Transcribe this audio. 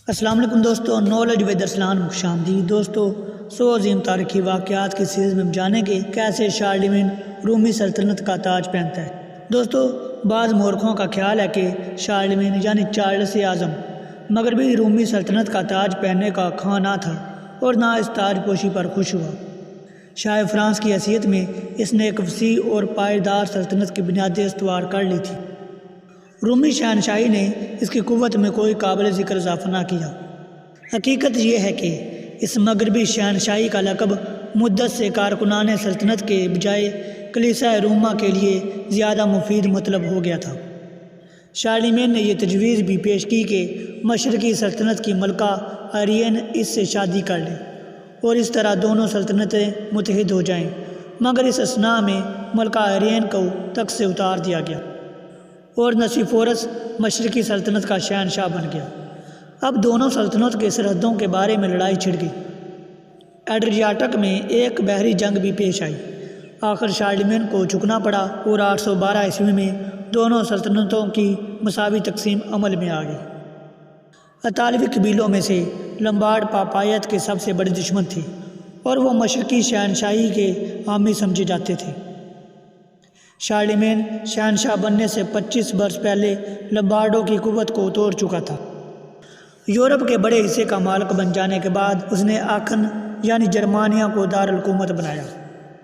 السلام علیکم دوستو، نالج ود ارسلان خوش آمدید دوستو۔ عظیم تاریخی واقعات کی سیریز میں جانیں گے کیسے شارلیمین رومی سلطنت کا تاج پہنتا ہے۔ دوستو، بعض مورخوں کا خیال ہے کہ شارلیمین یعنی چارلس اعظم مغربی رومی سلطنت کا تاج پہننے کا خواہاں نہ تھا اور نہ اس تاج پوشی پر خوش ہوا۔ شاہ فرانس کی حیثیت میں اس نے ایک وسیع اور پائیدار سلطنت کی بنیادیں استوار کر لی تھی۔ رومی شہنشاہی نے اس کی قوت میں کوئی قابل ذکر اضافہ نہ کیا۔ حقیقت یہ ہے کہ اس مغربی شہنشاہی کا لقب مدت سے کارکنان سلطنت کے بجائے کلیسا روما کے لیے زیادہ مفید مطلب ہو گیا تھا۔ شارلیمین نے یہ تجویز بھی پیش کی کہ مشرقی سلطنت کی ملکہ ایرین اس سے شادی کر لے اور اس طرح دونوں سلطنتیں متحد ہو جائیں، مگر اس اثناء میں ملکہ ایرین کو تخت سے اتار دیا گیا اور نسیفورس مشرقی سلطنت کا شہنشاہ بن گیا۔ اب دونوں سلطنت کے سرحدوں کے بارے میں لڑائی چھڑ گئی۔ ایڈریاٹک میں ایک بحری جنگ بھی پیش آئی۔ آخر شارلیمین کو جھکنا پڑا اور 812 عیسوی میں دونوں سلطنتوں کی مساوی تقسیم عمل میں آ گئی۔ اطالوی قبیلوں میں سے لمبارڈ پاپایت کے سب سے بڑے دشمن تھے اور وہ مشرقی شہنشاہی کے حامی سمجھے جاتے تھے۔ شارلیمین شہنشاہ بننے سے 25 برس پہلے لمبارڈوں کی قوت کو توڑ چکا تھا۔ یورپ کے بڑے حصے کا مالک بن جانے کے بعد اس نے آکھن یعنی جرمانیہ کو دارالحکومت بنایا۔